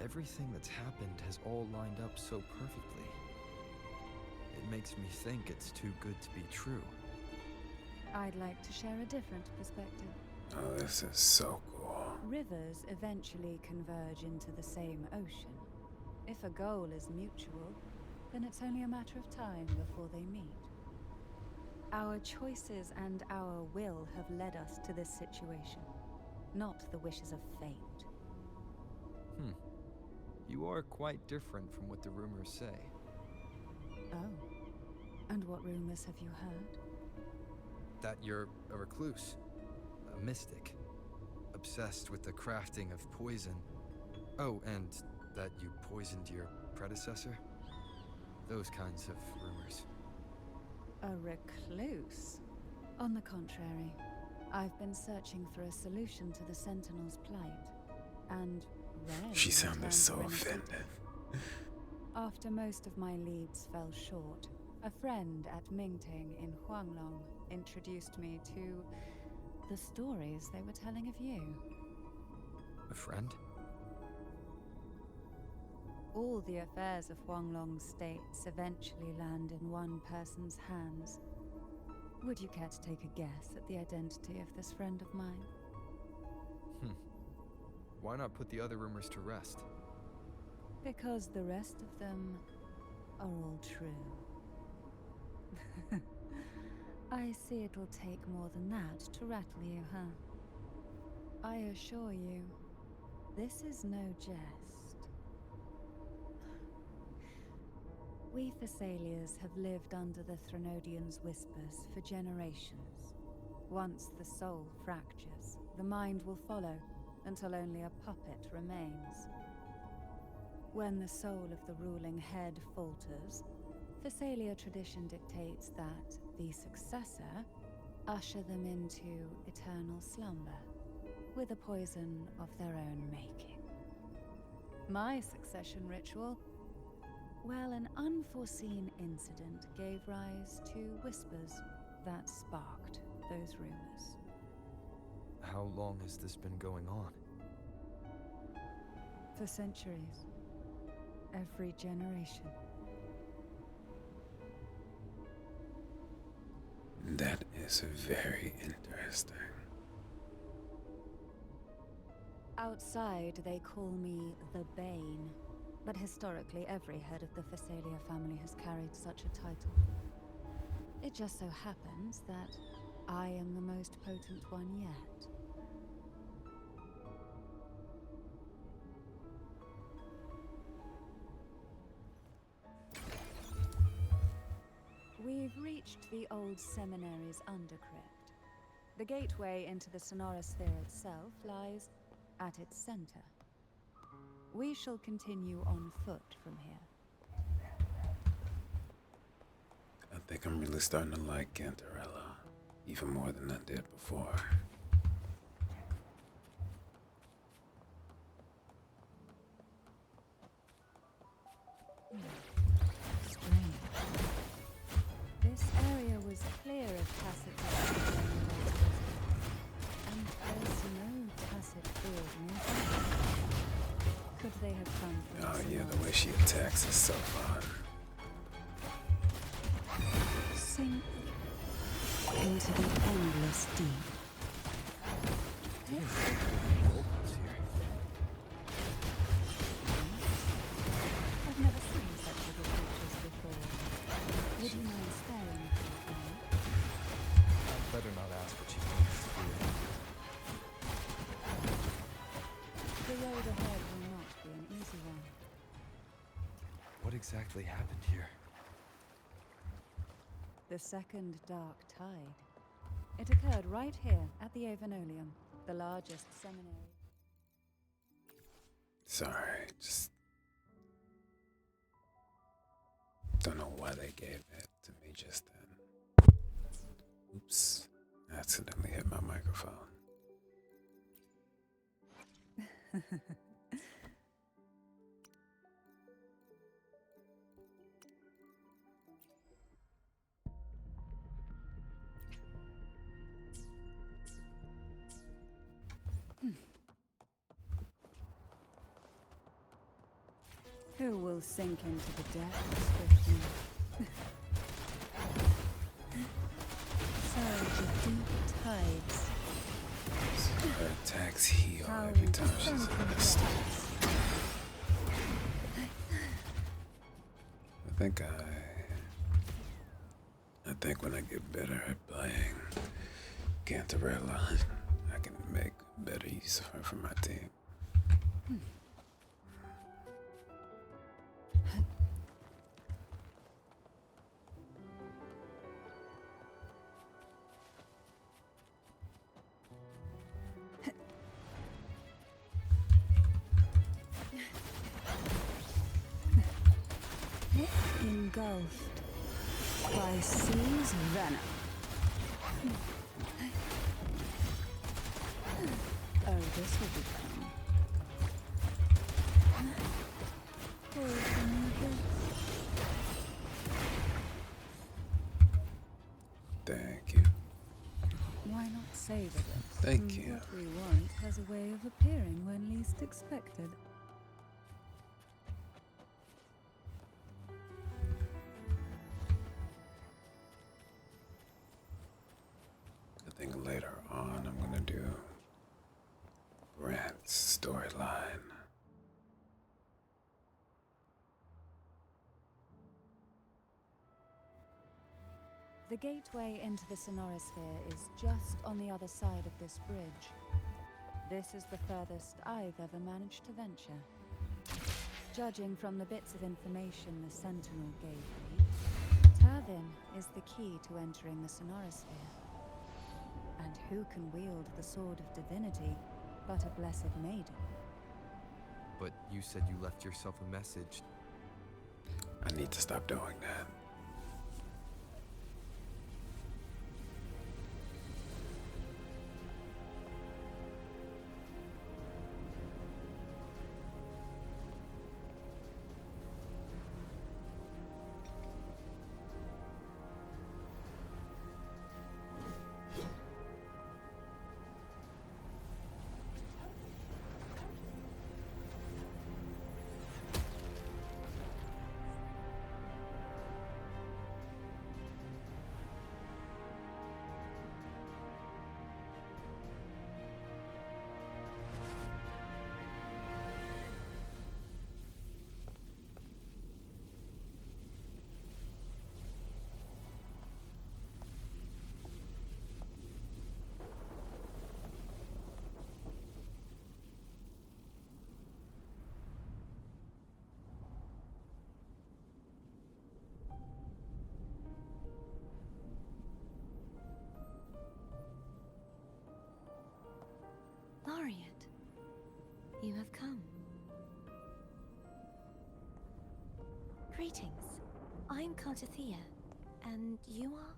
[SPEAKER 2] Everything that's happened has all lined up so perfectly. It makes me think it's too good to be true.
[SPEAKER 7] I'd like to share a different perspective.
[SPEAKER 1] Oh, this is so cool.
[SPEAKER 7] Rivers eventually converge into the same ocean. If a goal is mutual, then it's only a matter of time before they meet. Our choices and our will have led us to this situation, not the wishes of fate.
[SPEAKER 2] You are quite different from what the rumors say.
[SPEAKER 7] Oh, and what rumors have you heard?
[SPEAKER 2] That you're a recluse, a mystic, obsessed with the crafting of poison. Oh, and that you poisoned your predecessor? Those kinds of rumors.
[SPEAKER 7] A recluse? On the contrary, I've been searching for a solution to the Sentinel's plight, and rarely
[SPEAKER 1] She sounded
[SPEAKER 7] returned
[SPEAKER 1] so
[SPEAKER 7] to anything.
[SPEAKER 1] offended.
[SPEAKER 7] After most of my leads fell short, a friend at Mingting in Huanglong introduced me to the stories they were telling of you.
[SPEAKER 2] A friend?
[SPEAKER 7] All the affairs of Huanglong states eventually land in one person's hands. Would you care to take a guess at the identity of this friend of mine?
[SPEAKER 2] Why not put the other rumors to rest?
[SPEAKER 7] Because the rest of them are all true. I see it'll take more than that to rattle you, huh? I assure you, this is no jest. We Thessalians have lived under the Threnodians' whispers for generations. Once the soul fractures, the mind will follow, until only a puppet remains. When the soul of the ruling head falters, Thessalia tradition dictates that the successor usher them into eternal slumber, with a poison of their own making. My succession ritual? Well, an unforeseen incident gave rise to whispers that sparked those rumors.
[SPEAKER 2] How long has this been going on?
[SPEAKER 7] For centuries. Every generation.
[SPEAKER 1] That is very interesting.
[SPEAKER 7] Outside, they call me the Bane, but historically every head of the Thessalia family has carried such a title. It just so happens that I am the most potent one yet. We've reached the old seminary's undercrypt. The gateway into the Sonorosphere itself lies at its center. We shall continue on foot from here.
[SPEAKER 1] I think I'm really starting to like Cantarella, even more than I did before.
[SPEAKER 7] Strange. This area was clear of tacit and there's no tacit field nearby. Could they have come from
[SPEAKER 1] Oh yeah, the
[SPEAKER 7] Sonorosphere?
[SPEAKER 1] way she attacks is so fun.
[SPEAKER 7] Sink into the endless deep.
[SPEAKER 2] Locals here.
[SPEAKER 7] I've never seen such little creatures before. Would you mind staring at them for me?
[SPEAKER 2] I'd better not ask what she thinks is weird.
[SPEAKER 7] The road ahead will not be an easy one.
[SPEAKER 2] What exactly happened here?
[SPEAKER 7] The second dark tide. It occurred right here at the Avenolium, the largest seminary.
[SPEAKER 1] Sorry, just don't know why they gave it to me just then. Oops, I accidentally hit my microphone.
[SPEAKER 7] Who will sink into the depths with me? Surge of deep tides.
[SPEAKER 1] So her attacks heal
[SPEAKER 7] How
[SPEAKER 1] every time she's
[SPEAKER 7] sunk
[SPEAKER 1] in
[SPEAKER 7] into
[SPEAKER 1] a state.
[SPEAKER 7] depths.
[SPEAKER 1] I think when I get better at playing Cantarella, I can make better use of her for my team.
[SPEAKER 7] Engulfed by sea's venom. Oh, this will be fun.
[SPEAKER 1] Thank you.
[SPEAKER 7] Why not savor this?
[SPEAKER 1] Thank you.
[SPEAKER 7] What we want has a way of appearing when least expected. The gateway into the Sonorosphere is just on the other side of this bridge. This is the furthest I've ever managed to venture. Judging from the bits of information the Sentinel gave me, Tavin is the key to entering the Sonorosphere. And who can wield the Sword of Divinity but a blessed maiden?
[SPEAKER 2] But you said you left yourself a message.
[SPEAKER 1] I need to stop doing that.
[SPEAKER 5] Laureate, you have come. Greetings. I'm Cantarella, and you are?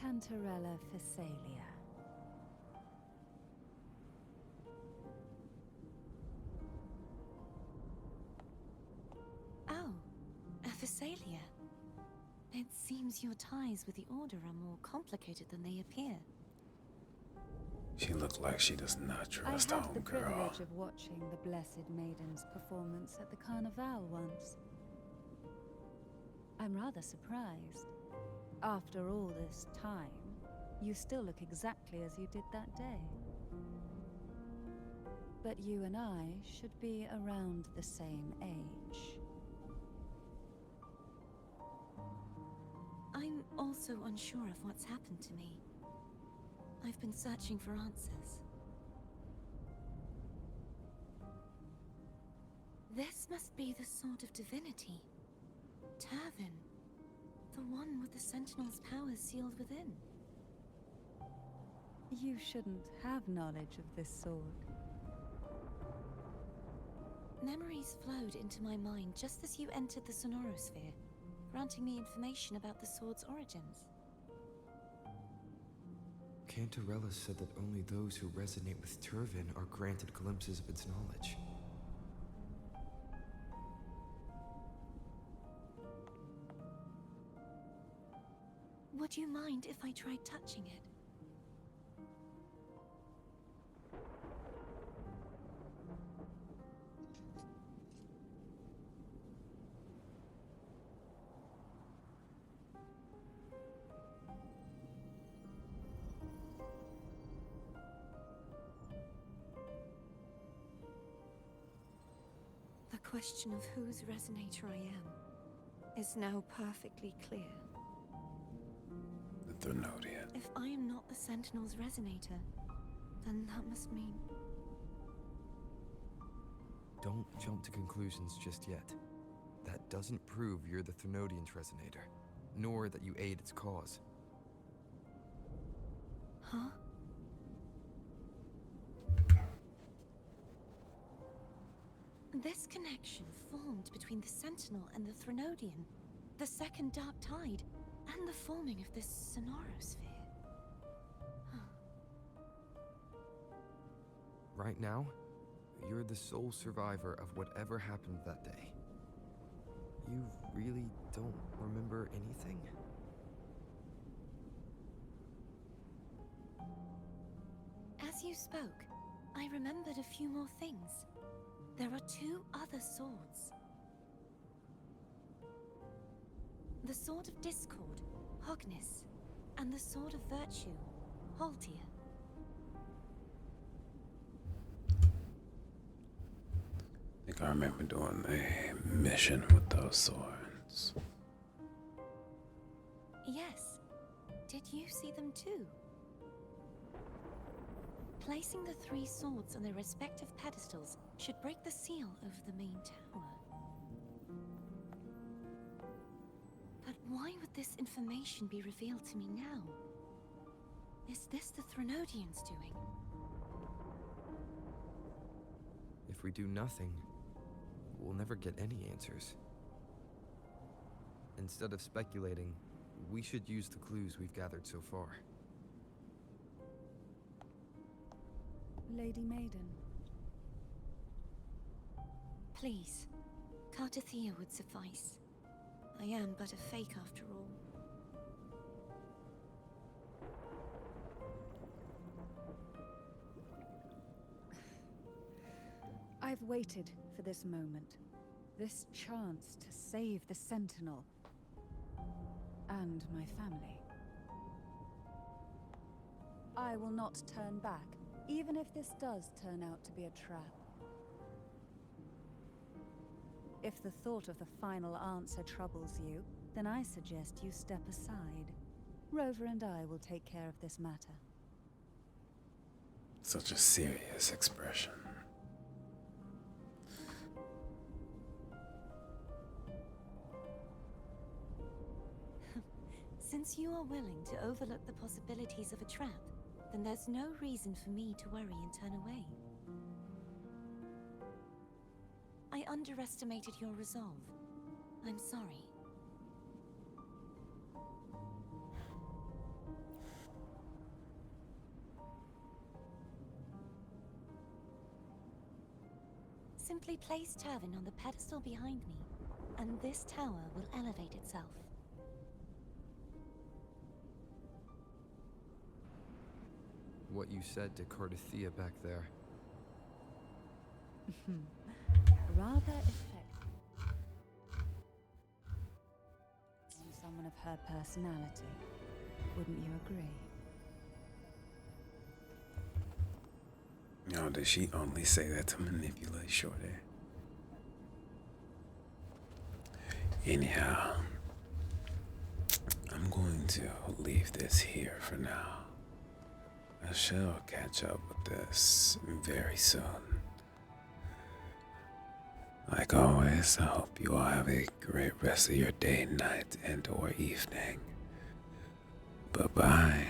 [SPEAKER 7] Cantarella Phasalia.
[SPEAKER 5] Oh, a Phasalia. It seems your ties with the Order are more complicated than they appear.
[SPEAKER 1] She looked like she does not trust
[SPEAKER 7] I had the
[SPEAKER 1] homegirl.
[SPEAKER 7] privilege of watching the Blessed Maiden's performance at the Carnival once. I'm rather surprised. After all this time, you still look exactly as you did that day. But you and I should be around the same age.
[SPEAKER 5] I'm also unsure of what's happened to me. I've been searching for answers. This must be the Sword of Divinity. Tavin. The one with the Sentinel's powers sealed within.
[SPEAKER 7] You shouldn't have knowledge of this sword.
[SPEAKER 5] Memories flowed into my mind just as you entered the Sonorosphere, granting me information about the sword's origins.
[SPEAKER 2] Cantarella said that only those who resonate with Turvin are granted glimpses of its knowledge.
[SPEAKER 5] Would you mind if I tried touching it? The question of whose resonator I am is now perfectly clear.
[SPEAKER 1] The Thenodian.
[SPEAKER 5] If I am not the Sentinel's resonator, then that must mean...
[SPEAKER 2] Don't jump to conclusions just yet. That doesn't prove you're the Thenodian's resonator, nor that you aid its cause.
[SPEAKER 5] Huh? This connection formed between the Sentinel and the Thenodian, the second Dark Tide, and the forming of this Sonorosphere.
[SPEAKER 2] Right now, you're the sole survivor of whatever happened that day. You really don't remember anything?
[SPEAKER 5] As you spoke, I remembered a few more things. There are two other swords. The Sword of Discord, Hognis, and the Sword of Virtue, Haltia.
[SPEAKER 1] I think I remember doing a mission with those swords.
[SPEAKER 5] Yes. Did you see them too? Placing the 3 swords on their respective pedestals should break the seal over the main tower. But why would this information be revealed to me now? Is this the Threnodians' doing?
[SPEAKER 2] If we do nothing, we'll never get any answers. Instead of speculating, we should use the clues we've gathered so far.
[SPEAKER 7] Lady Maiden.
[SPEAKER 5] Please, Cartathea would suffice. I am but a fake after all.
[SPEAKER 7] I've waited for this moment. This chance to save the Sentinel. And my family. I will not turn back, even if this does turn out to be a trap. If the thought of the final answer troubles you, then I suggest you step aside. Rover and I will take care of this matter.
[SPEAKER 1] Such a serious expression.
[SPEAKER 5] Since you are willing to overlook the possibilities of a trap, then there's no reason for me to worry and turn away. I underestimated your resolve. I'm sorry. Simply place Turvin on the pedestal behind me, and this tower will elevate itself.
[SPEAKER 2] What you said to Cartathea back there.
[SPEAKER 7] Rather effective. Someone of her personality. Wouldn't you agree?
[SPEAKER 1] No, did she only say that to manipulate Shorty? Anyhow, I'm going to leave this here for now. I shall catch up with this very soon. Like always, I hope you all have a great rest of your day, night, and or evening. Bye-bye.